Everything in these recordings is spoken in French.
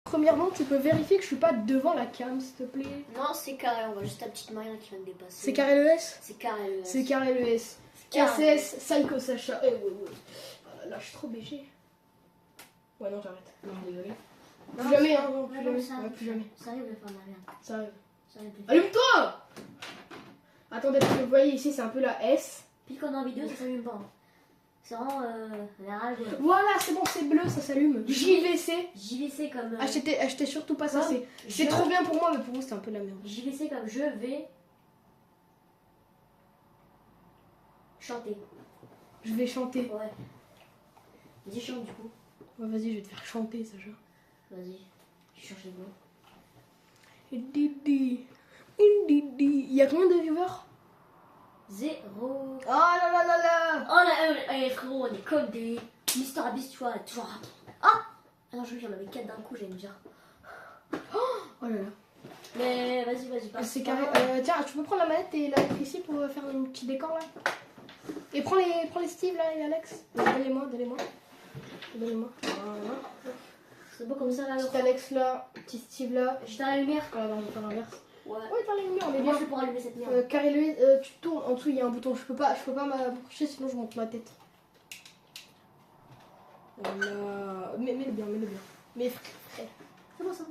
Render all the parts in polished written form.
Premièrement, tu peux vérifier que je suis pas devant la cam, s'il te plaît. Non, c'est carré, on voit juste ta petite Marina qui vient de dépasser. C'est carré le S. C'est carré le S. C'est carré le S. SS, Psycho Sacha. Eh ouais, ouais. Oh là là, je suis trop BG. Ouais, non, j'arrête. Non, désolé. Plus jamais, hein, non, plus jamais. Ouais, plus jamais. Ça arrive de faire de la merde. Ça arrive. Ça arrive de faire. Allume-toi! Attendez, parce que vous voyez ici, c'est un peu la S. Puis quand on est en vidéo, ça s'allume pas. C'est vraiment la rage. Voilà, c'est bon, c'est bleu, ça s'allume. JVC. JVC comme. Achetez surtout pas ça, c'est trop bien pour moi, mais pour vous, c'est un peu de la merde. JVC comme je vais. Chanter. Je vais chanter. Ouais. Vas-y, chante du coup. Ouais, vas-y, je vais te faire chanter, Sacha. Vas-y, je change de voix. Didi. Il y a combien de viewers? 0. Oh là là là là. Oh là, frérot, on est comme des Mister Abyss, tu vois, toujours. Ah non, je veux dire, on avait 4 d'un coup, j'allais me dire. Oh là là. Mais vas-y, passe. C'est carré. Tiens, tu peux prendre la manette et la mettre ici pour faire un petit décor là. Et prends les Steve là et Alex. Donnez-moi. Voilà. C'est beau comme ça là. Petit Alex là, petit Steve là. J'éteins la lumière. Voilà, on va faire l'inverse. Ouais. Ouais, t'as la lumière, on est Moi bien. je vais pouvoir allumer cette merde. Carré Louis, tu tournes, en dessous il y a un bouton, je peux pas m'approcher sinon je monte ma tête. Voilà. Mets-le bien. Mais frère. C'est bon ça.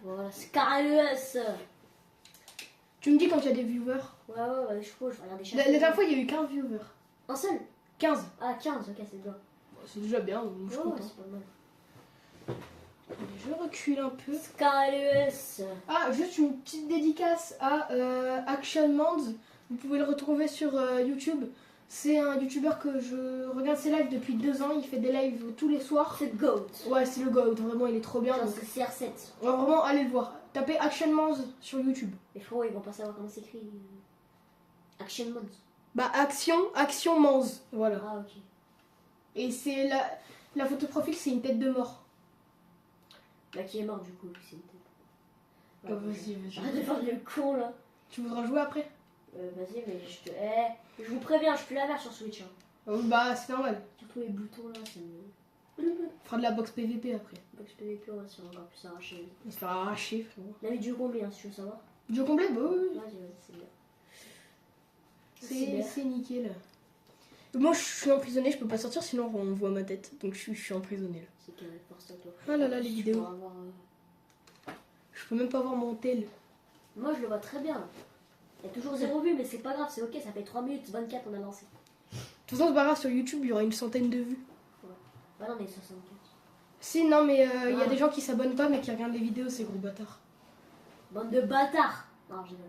Voilà, c'est carré le S. Tu me dis quand il y a des viewers. Ouais, je vais regarder chaque La dernière fois il y a eu 15 viewers. Un seul. 15. Ah, 15, ok, c'est bien. C'est déjà bien, donc je suis Ouais, content. c'est pas mal. Allez, je recule un peu. C'est carré le S. Ah, juste une petite dédicace à Action Mands. Vous pouvez le retrouver sur YouTube. C'est un youtubeur que je regarde ses lives depuis 2 ans. Il fait des lives tous les soirs. C'est GOAT. Ouais, c'est le GOAT. Vraiment, il est trop bien. Genre, Donc... c'est CR7. Ouais, vraiment, allez le voir. Tapez Action Mands sur YouTube. Les frérot, ils vont pas savoir comment s'écrit. Action Mode. Bah, Action Mands. Voilà. Ah, ok. Et c'est la photo de profil, c'est une tête de mort. Bah, qui est mort du coup, c'est une tête. Bah, vas-y. Arrête de faire le con là. Tu voudras jouer après? Vas-y, mais je vous préviens, je peux la faire sur Switch. Hein. Bah, c'est normal. Surtout les boutons là, c'est. On fera de la box PVP après. Box PVP, on va se faire encore plus arracher. On se fera arracher, frérot. La vidéo combien, si tu veux savoir? Vidéo complet? Bah oui. Vas-y, c'est bien. C'est nickel. Moi je suis emprisonné, je peux pas sortir sinon on voit ma tête. Donc je suis emprisonné là. C'est carré, force à toi. Ah là là, les Tu vidéos. pourras avoir, Je peux même pas voir mon tel. Moi je le vois très bien. Il y a toujours 0 vues, mais c'est pas grave, c'est ok, ça fait 3 minutes 24 on a lancé. De toute façon, c'est pas grave, sur YouTube il y aura une centaine de vues. Bah non, on est 64. Si, non, mais il y a des gens qui s'abonnent pas mais qui regardent les vidéos, ces gros bâtards. Bande de bâtards. Non, je rigole.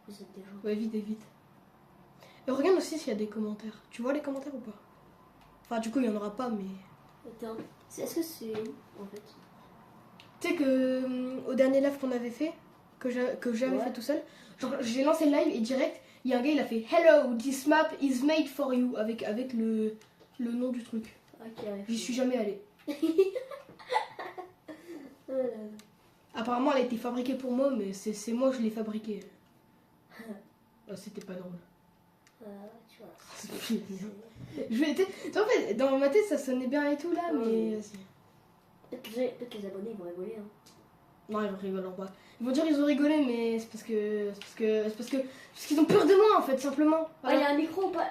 Vous êtes des gens. Ouais, vite. Et regarde aussi s'il y a des commentaires. Tu vois les commentaires ou pas? Enfin, du coup, il y en aura pas, mais. Attends, est-ce que c'est où en fait? Tu sais que au dernier live qu'on avait fait, que j'avais fait tout seul, genre j'ai lancé le live et direct, il y a un gars, il a fait Hello, this map is made for you avec le nom du truc. Ok, J'y suis jamais allée. Apparemment, elle a été fabriquée pour moi, mais c'est moi je l'ai fabriquée. Oh, c'était pas drôle. Tu vois. En fait, dans ma tête, ça sonnait bien et tout là, mais. Peut-être que les abonnés ils vont rigoler. Hein. Non, ils rigolent pas. Ils vont dire ils ont rigolé, mais c'est parce qu'ils ont peur de moi en fait, simplement. Voilà. Ouais, il y a un micro ou pas?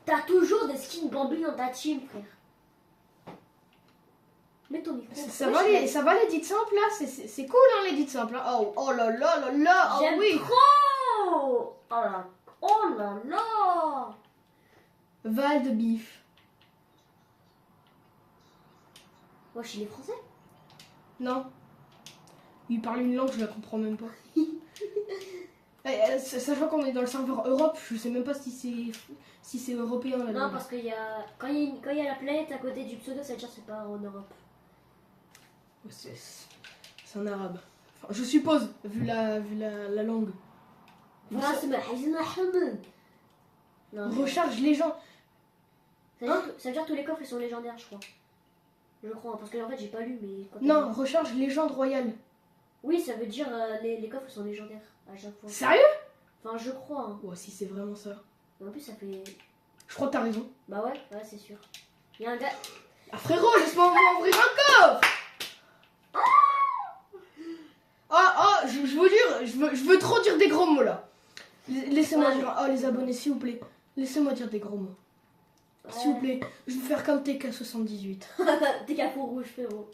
T'as toujours des skins Bambi dans ta team, frère. Mets ton micro. Ça va l'édit simple là, c'est cool hein l'édit simple. Hein. Oh là là, oh j'aime oui. trop. Oh là là. Val de bif. Moi, je suis les Français. Non. Il parle une langue, je la comprends même pas. Sachant qu'on est dans le serveur Europe, je sais même pas si c'est européen là. Non, parce qu'il y a quand il y a la planète à côté du pseudo, ça veut dire que c'est pas en Europe. C'est en arabe. Enfin, je suppose, vu la langue. Recharge les gens. Ça veut dire que tous les coffres ils sont légendaires, je crois. Je crois, hein, parce que en fait j'ai pas lu, mais. Non, recharge légende royale. Oui, ça veut dire les coffres sont légendaires à chaque fois. Sérieux? Enfin, je crois. Hein. Ouais, si c'est vraiment ça. Mais en plus, ça fait. Je crois que t'as raison. Bah ouais, c'est sûr. Il y a un gars. Ah frérot, laisse-moi ouvrir un coffre. Oh, les abonnés, s'il vous plaît. Laissez-moi dire des gros mots. S'il vous plaît, je vais faire comme TK78. T'es capot rouge, frérot.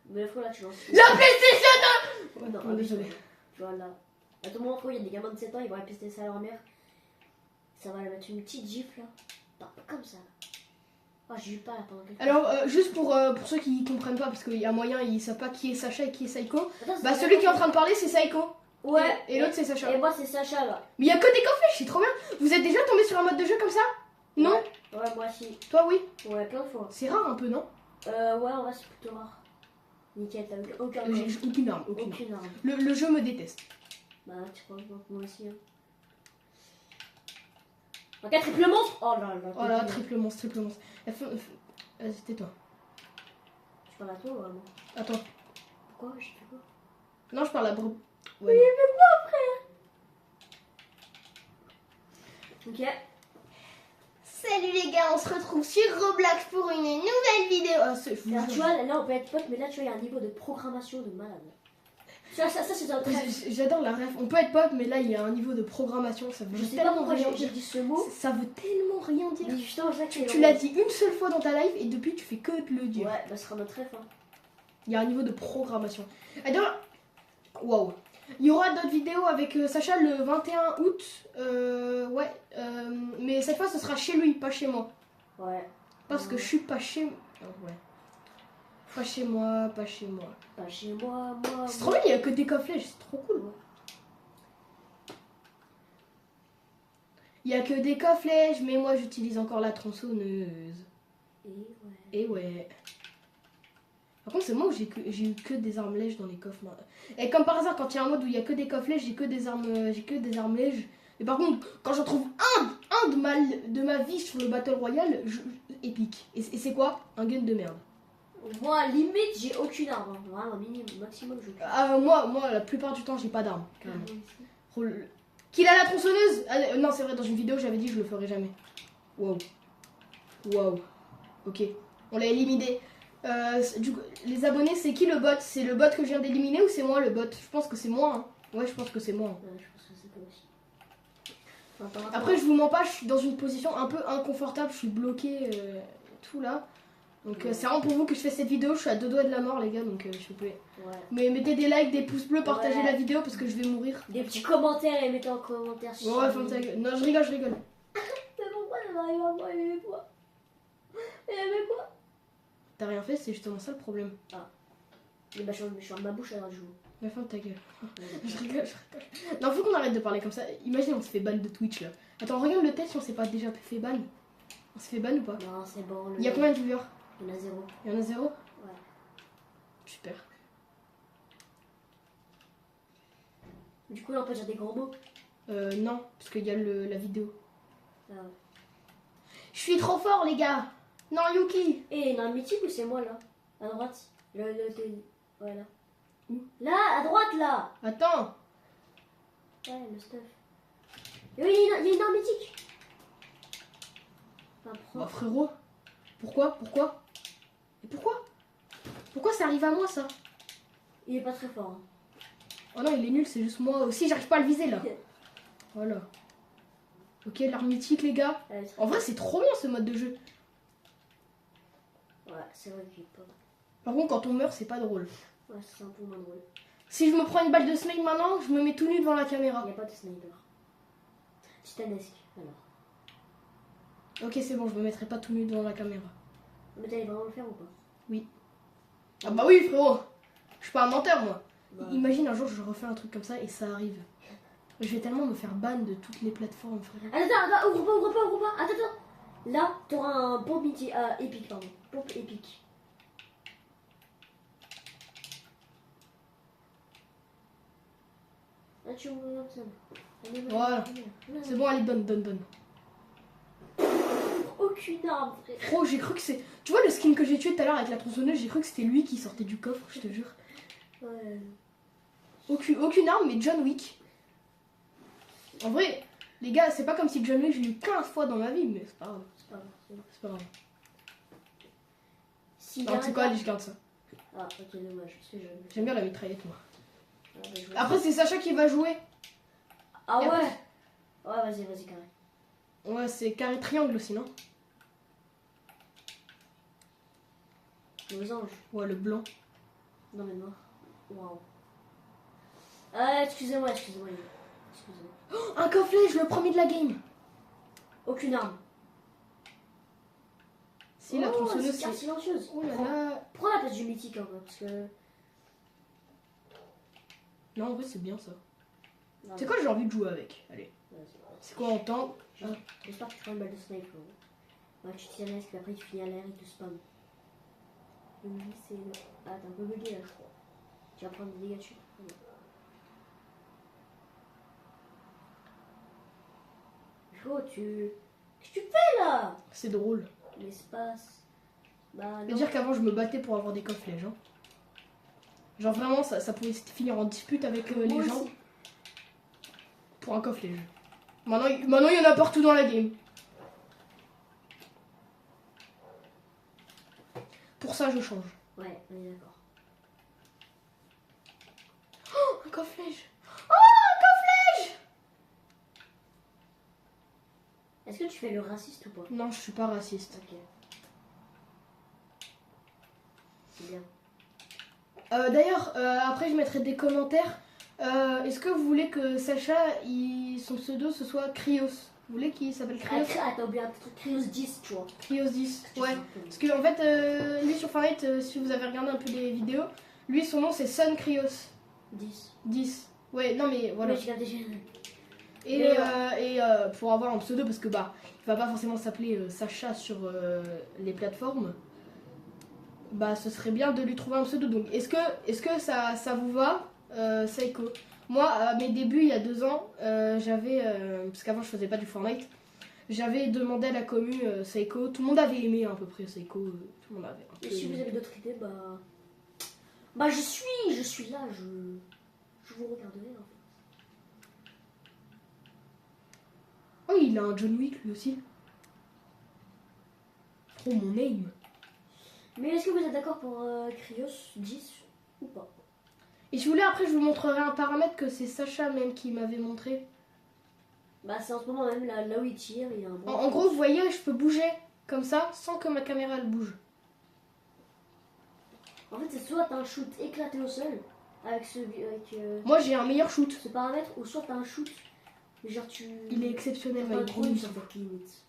Mais frérot, là, tu lances. La PlayStation 2. Non, Oh, désolé. Tu vois là. À tout moment, il y a des gamins de 7 ans, ils vont répéter ça à leur mère. Ça va leur mettre une petite gifle là. Non, pas comme ça. Oh, j'ai eu pas là pendant quelques Alors, juste pour ceux qui comprennent pas, parce qu'il y a moyen, ils savent pas qui est Sacha et qui est Saiko. Attends, Bah, celui qui est en train de parler, c'est Saiko. Ouais. Et l'autre, c'est Sacha. Et moi, c'est Sacha là. Mais il y a que des coffrets, c'est trop bien. Vous êtes déjà tombé sur un mode de jeu comme ça? Non? Ouais, moi aussi. Toi, oui. Ouais, plein de fois. C'est rare un peu, non? Ouais, en vrai, c'est plutôt rare. Nickel, t'as eu aucun J'ai aucune arme. aucune arme. Le jeu me déteste. Bah, tu crois, moi aussi. Hein. Ok, triple monstre. Oh là là. Oh là, triple monstre, triple monstre. Vas-y, tais-toi. Tu parles à toi ou à moi? Attends. Pourquoi? J'ai fait quoi? Non, je parle à Bro. Oui, mais quoi, frère? Ok. Salut les gars, on se retrouve sur Roblox pour une nouvelle vidéo. Ah, je vous Alors, tu jure. vois, là, on peut être potes, mais là, tu vois, il y a un niveau de programmation de malade. Tu vois, ça c'est un très. J'adore la ref. On peut être potes, mais là, il y a un niveau de programmation. Ça veut Je sais tellement pas pourquoi rien j'ai dire. dit ce mot. Ça veut tellement rien dire. Mais justement, ça Tu l'as dit une seule fois dans ta live et depuis, tu fais que de le dire. Ouais, bah, ce sera notre ref. Hein. Il y a un niveau de programmation. Alors, waouh. Il y aura d'autres vidéos avec Sacha le 21 août. Mais cette fois, ce sera chez lui, pas chez moi. Ouais. Parce que je suis pas chez moi. Ouais. Pas chez moi, pas chez moi. Pas chez moi. C'est trop bien, il y a que des coffrets, c'est trop cool. Il y a que des coffrets, mais moi j'utilise encore la tronçonneuse. Et ouais. Par contre, c'est moi où j'ai eu que des armes lèges dans les coffres. Et comme par hasard, quand il y a un mode où il y a que des coffres lèges, j'ai que des armes lèges. Et par contre, quand j'en trouve un de ma vie sur le Battle Royale, épique. Et c'est quoi? Un gun de merde. Moi, limite, j'ai aucune arme. Hein. Vraiment, minimum, maximum, j'ai aucune Moi, la plupart du temps, j'ai pas d'armes. arme. Qu'il a la tronçonneuse? Non, c'est vrai, dans une vidéo, j'avais dit que je le ferais jamais. Wow. Ok, on l'a éliminé. Du coup, les abonnés, c'est qui le bot? C'est le bot que je viens d'éliminer ou c'est moi le bot? Je pense que c'est moi. Hein. Ouais, je pense que c'est moi. Hein. Ouais, je pense que c'est pas aussi. Après, je vous mens pas, je suis dans une position un peu inconfortable. Je suis bloqué, tout là. Donc, c'est vraiment pour vous que je fais cette vidéo. Je suis à 2 doigts de la mort, les gars. Donc, s'il vous plaît. Ouais. Mais mettez des likes, des pouces bleus, partagez la vidéo parce que je vais mourir. Des petits commentaires et mettez en commentaire. Ouais, ferme ta gueule. Non, je rigole. Mais pourquoi ça m'arrive à moi? Mais quoi? Mais quoi? T'as rien fait, c'est justement ça le problème. Mais bah, je suis en ma bouche alors je joue. Mais ferme ta gueule. Je rigole. Non, faut qu'on arrête de parler comme ça. Imagine, on se fait ban de Twitch là. Attends, regarde le test si on s'est pas déjà fait ban. On s'est fait ban ou pas? Non, c'est bon. Il y a combien de viewers? Il y en a 0. Il y en a 0? Ouais. Super. Du coup, là, on peut dire des gros mots. Non, parce qu'il y a la vidéo. Ah ouais. Je suis trop fort, les gars. Non, Yuki. Et il y en a un mythique ou c'est moi là? À droite. Ouais, là. Où? Là, à droite, là. Attends. Ouais, le stuff. Et oui, il y a une arme mythique. Enfin, Bah, frérot. Pourquoi? Et pourquoi ça arrive à moi, ça? il est pas très fort. Hein. Oh non, il est nul, c'est juste moi aussi, j'arrive pas à le viser, là. Voilà. Ok, l'arme mythique, les gars. Ouais, En vrai, c'est trop bien, ce mode de jeu. ouais, c'est vrai qu'il est pas. Par contre, quand on meurt, c'est pas drôle. Ouais, c'est un peu moins drôle. Si je me prends une balle de snipe maintenant, je me mets tout nu devant la Il caméra. n'y a pas de sniper. Titanesque, alors. Ok, c'est bon, je me mettrai pas tout nu devant la caméra. Mais t'allais vraiment le faire ou pas? Ah bah oui, frérot. Je suis pas un menteur, moi. Bah, Imagine un jour, je refais un truc comme ça et ça arrive. Je vais tellement me faire ban de toutes les plateformes, frérot. Attends, ouvre pas. Attends. Là, t'auras un pompe épique, pardon. Pompe épique. Là, tu ouvres ça. Voilà. C'est bon, allez, donne. Aucune arme, frère. Frérot, j'ai cru que c'est... Tu vois le skin que j'ai tué tout à l'heure avec la tronçonneuse, j'ai cru que c'était lui qui sortait du coffre, je te jure. Ouais. Aucune arme, mais John Wick. En vrai, les gars, c'est pas comme si John Wick, je l'ai eu 15 fois dans ma vie, mais c'est pas grave. C'est pas grave. Si Non, c'est quoi, allez, je garde ça. Ah, ok, dommage. Parce que J'aime bien la mitraillette, moi. Ah, bah, je vois Après, c'est Sacha qui va jouer. Ah Et après- ouais. Ouais, vas-y, carré. Ouais, c'est carré triangle aussi, non? Losange. Ouais, le blanc. Non, mais noir. Waouh. Ah, excusez-moi. Excusez-moi. Un coffret, le premier de la game. Aucune arme. Si, la tronçonneuse, c'est carte silencieuse. Oh là là. Prends la place du mythique, en vrai, parce que... Non, en vrai, c'est bien ça. Non, C'est quoi, j'ai envie de jouer avec? Allez. vas-y. C'est quoi en temps? J'espère que tu feras une balle de snipe, gros. Ouais, tu tires et après tu finis à l'air et tu spam. Donc lui, c'est... Ah, t'es un peu bugué, là, je crois. Tu vas prendre des dégâts dessus. Gros, qu'est-ce que tu fais, là? C'est drôle. L'espace... Bah, Je veux non. dire qu'avant, je me battais pour avoir des coffrets, genre. Genre vraiment, ça pouvait finir en dispute avec les Moi gens aussi. pour un coffret. Maintenant, il y en a partout dans la game. Pour ça, je change. Ouais, on est d'accord. Oh, un coffret. Oh, un coffret. Est-ce que tu fais le raciste ou pas? Non, je suis pas raciste. Ok. C'est bien. D'ailleurs, après, je mettrai des commentaires. Est-ce que vous voulez que Sacha, son pseudo, ce soit Krios? Vous voulez qu'il s'appelle Krios? Ah, t'as oublié un truc, Krios 10, tu vois. Krios 10, Tu ouais. sais, Parce que en fait, lui sur Fortnite, si vous avez regardé un peu les vidéos, lui son nom c'est Sun Krios 10. 10. Ouais, non mais voilà. Oui, je l'ai déjà. Et pour avoir un pseudo, parce que bah, il va pas forcément s'appeler Sacha sur les plateformes, bah ce serait bien de lui trouver un pseudo. Donc est-ce que ça vous va, Saiko? Moi, à mes débuts il y a 2 ans, j'avais, parce qu'avant je faisais pas du Fortnite, j'avais demandé à la commu Saiko. Tout le monde avait aimé à peu près Saiko. Tout le monde avait un peu Et si aimé. vous avez d'autres idées, bah je suis là, je vous regarderai en fait. Oh, il a un John Wick lui aussi. Oh, mon name. Mais est-ce que vous êtes d'accord pour Krios 10 ou pas? Et si vous voulez, après, je vous montrerai un paramètre que c'est Sacha même qui m'avait montré. Bah c'est en ce moment même là où il tire, il y a un bon... En gros, vous voyez, je peux bouger comme ça sans que ma caméra elle bouge. En fait, c'est soit t'as un shoot éclaté au sol avec Moi, j'ai un meilleur shoot. ce paramètre, ou soit t'as un shoot, genre tu... Il est exceptionnel, T'as ma un trop limite. limite.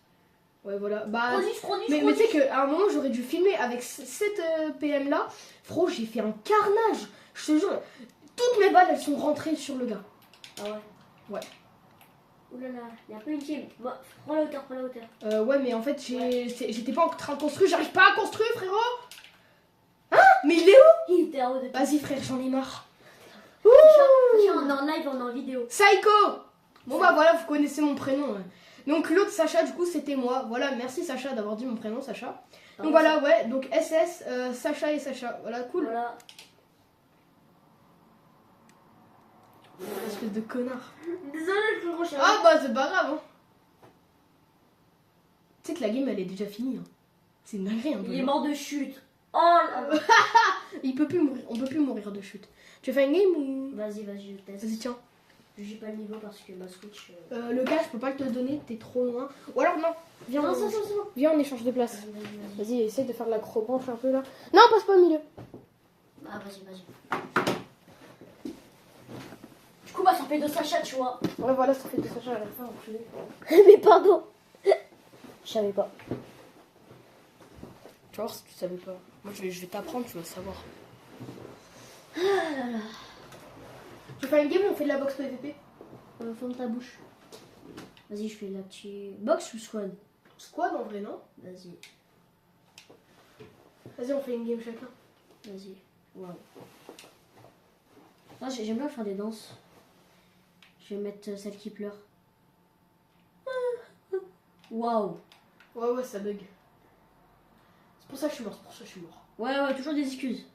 Ouais, voilà. Bah, Produit. mais tu sais qu'à un moment, j'aurais dû filmer avec cette PM là. Frérot, j'ai fait un carnage. Je te jure, toutes mes balles, elles sont rentrées sur le gars. Ah ouais? Ouais. Ouh là là, il y a un peu une team. Bah, prends la hauteur. Ouais, mais en fait, j'étais pas en train de construire. J'arrive pas à construire, frérot. Hein? Mais il est où? Il était en haut de... Vas-y, frère, j'en ai marre. Sacha, on est en live, on est en vidéo. Psycho. Bon bah voilà, vous connaissez mon prénom. Ouais. Donc l'autre Sacha, du coup, c'était moi. Voilà, merci Sacha d'avoir dit mon prénom, Sacha. Donc voilà, ouais, donc SS, Sacha et Sacha. Voilà, cool. Voilà. Espèce de connard. Désolé, le plus gros Ah bah c'est pas grave. Hein. Tu sais que la game, elle est déjà finie. Hein. C'est une dinguerie un peu. Il est hein. mort de chute. Oh là. Il peut plus mourir, on peut plus mourir de chute. Tu veux faire une game ou... Vas-y, je teste. Vas-y, tiens. J'ai pas le niveau parce que ma Switch... Le gars, je peux pas te le donner, t'es trop loin. Ou alors non, viens, Non, on... c'est bon. viens on échange de place. Vas-y. Vas-y, essaye de faire de l'acrobranche un peu là. Non, passe pas au milieu. Ah, vas-y. Du coup, bah, ça fait de Sacha, tu vois. Ouais, voilà, ça fait de Sacha à la fin. Enculé. Mais pardon. Je savais pas. Tu vois, si tu savais pas. Moi, je vais t'apprendre, tu vas savoir. Ah là là. Tu fais une game ou on fait de la boxe PVP? Ferme ta bouche. Vas-y, je fais la petite... Box ou squad? Squad en vrai, non? Vas-y. Vas-y, on fait une game chacun. Vas-y. Waouh. Ah, j'aime bien faire des danses. Je vais mettre celle qui pleure. Waouh. Ouais, ça bug. C'est pour ça que je suis mort, Ouais, toujours des excuses.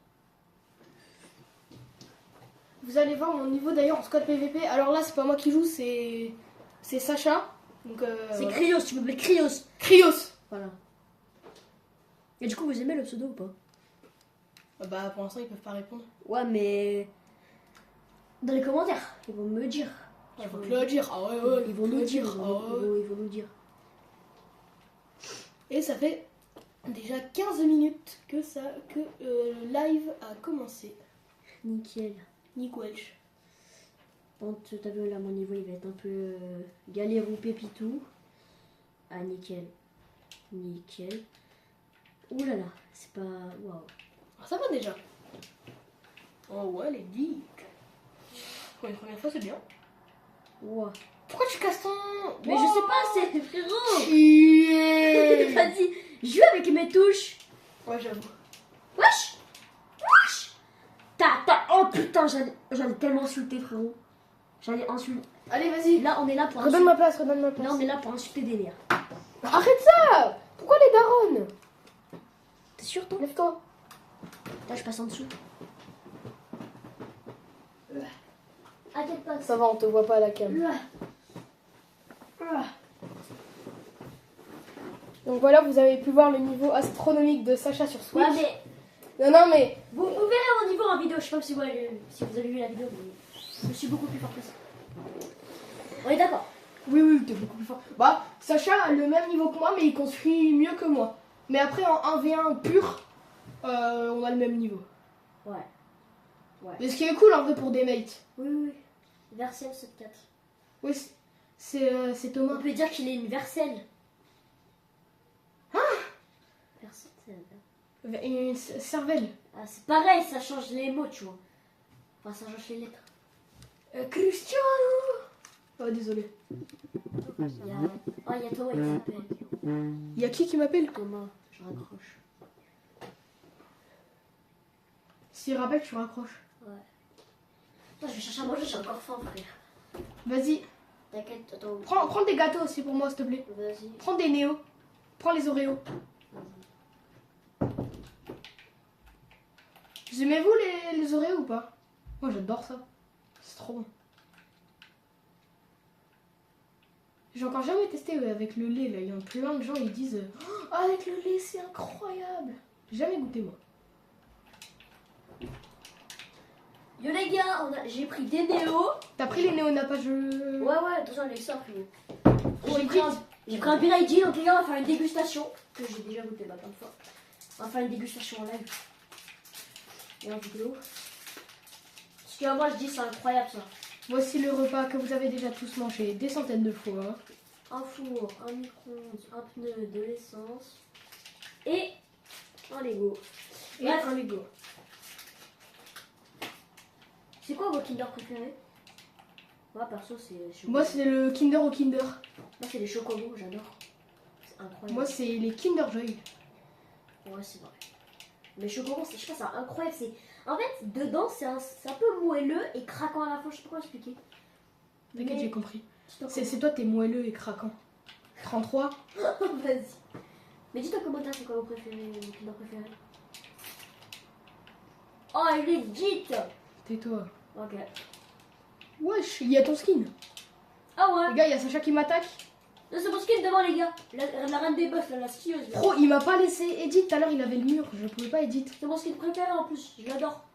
Vous allez voir mon niveau d'ailleurs en squad PVP. Alors là, c'est pas moi qui joue, c'est Sacha. Donc, C'est voilà. Krios, tu m'appelles Krios. Krios. Voilà. Et du coup, vous aimez le pseudo ou pas? Bah, pour l'instant, ils peuvent pas répondre. Ouais, mais... Dans les commentaires, ils vont me dire. Il faut te le dire. Ah ouais, Ils vont nous dire. Ah ouais. Ils vont nous dire. Et ça fait déjà 15 minutes que le live a commencé. Nickel. Nick Welch. Bon, t'as vu là, mon niveau il va être un peu galère ou pépitou. Ah, nickel. Nickel. Ouh là là, c'est pas. Waouh. Ah, ça va déjà. Oh ouais, les geeks. Pour une première fois, c'est bien. Waouh. Pourquoi tu casses ton. Mais je sais pas, c'est frérot. Chier. Vas-y, joue avec mes touches. Ouais, j'avoue. Wesh. Wesh. Oh putain, j'allais tellement insulter, frérot. J'allais insulter. Allez, vas-y. Là, on est là pour Redonne ma place, redonne ma place. Là, on est là pour insulter des nerfs. Arrête ça. Pourquoi les darons? T'es sûr, toi? Lève-toi. Là, je passe en dessous. À quelle place? Ça va, on te voit pas à la cam. Donc voilà, vous avez pu voir le niveau astronomique de Sacha sur Switch. Ouais, mais Non, mais vous verrez mon niveau en vidéo. Je sais pas si vous avez vu la vidéo, mais je suis beaucoup plus fort que ça. On est d'accord? oui, t'es beaucoup plus fort. Bah, Sacha a le même niveau que moi, mais il construit mieux que moi. Mais après, en 1v1 pur, on a le même niveau. Ouais. Mais ce qui est cool en vrai pour des mates. Oui. Vercel 7-4. Oui, c'est Thomas. On peut dire qu'il est une Vercel. Vercel. Une cervelle. Ah, c'est pareil, ça change les mots, tu vois. Enfin, ça change les lettres. Cristiano. Oh, désolé. Il y a Thomas qui s'appelle. Il y a qui m'appelle? Thomas, je raccroche. S'il rappelle, tu raccroches. Ouais. Attends, je vais chercher à manger, j'ai encore faim, frère. Vas-y. T'inquiète, attends. Prends des gâteaux aussi pour moi, s'il te plaît. Vas-y. Prends des néos. Prends les Oreos. Vous aimez-vous les Oreos ou pas? Moi, j'adore ça. C'est trop bon. J'ai encore jamais testé avec le lait. Là, il y a plein de gens ils disent oh, avec le lait, c'est incroyable. J'ai jamais goûté, moi. Yo les gars, j'ai pris des néos. T'as pris les néonapas Ouais, attention, les sort, frérot. J'ai pris un Biraydi, donc les gars, on va faire une dégustation. Que j'ai déjà goûté plein de fois. On va faire une dégustation en live. Et en vidéo. Parce que moi, je dis, c'est incroyable ça. Voici le repas que vous avez déjà tous mangé des centaines de fois. Un four, un micro-ondes, un pneu, de l'essence. Et un Lego. Et Bref. un Lego. C'est quoi vos Kinder préférés? Moi, perso, c'est. Moi, c'est le Kinder au Kinder. Moi, c'est les chocobos, j'adore. C'est incroyable. Moi, c'est les Kinder Joy. Ouais, c'est vrai. Mais chocobos, je sais pas, c'est incroyable. En fait, dedans, c'est un peu moelleux et craquant à la fois. Je sais pas comment expliquer. T'inquiète, Mais- j'ai compris. Dis-toi C'est toi, t'es moelleux et craquant. 33. comment- Vas-y. Mais dis-toi comment c'est quoi vos préférés, vos Kinder préférés? Oh, il est dit. Tais-toi. Ok. Wesh, il y a ton skin. Ah ouais. Les gars, il y a Sacha qui m'attaque. Non, c'est mon skin devant, les gars. La reine des boss, là, la skieuse. là. Pro, il m'a pas laissé edit. Tout à l'heure, il avait le mur. Je pouvais pas edit. C'est mon skin préféré en plus. Je l'adore.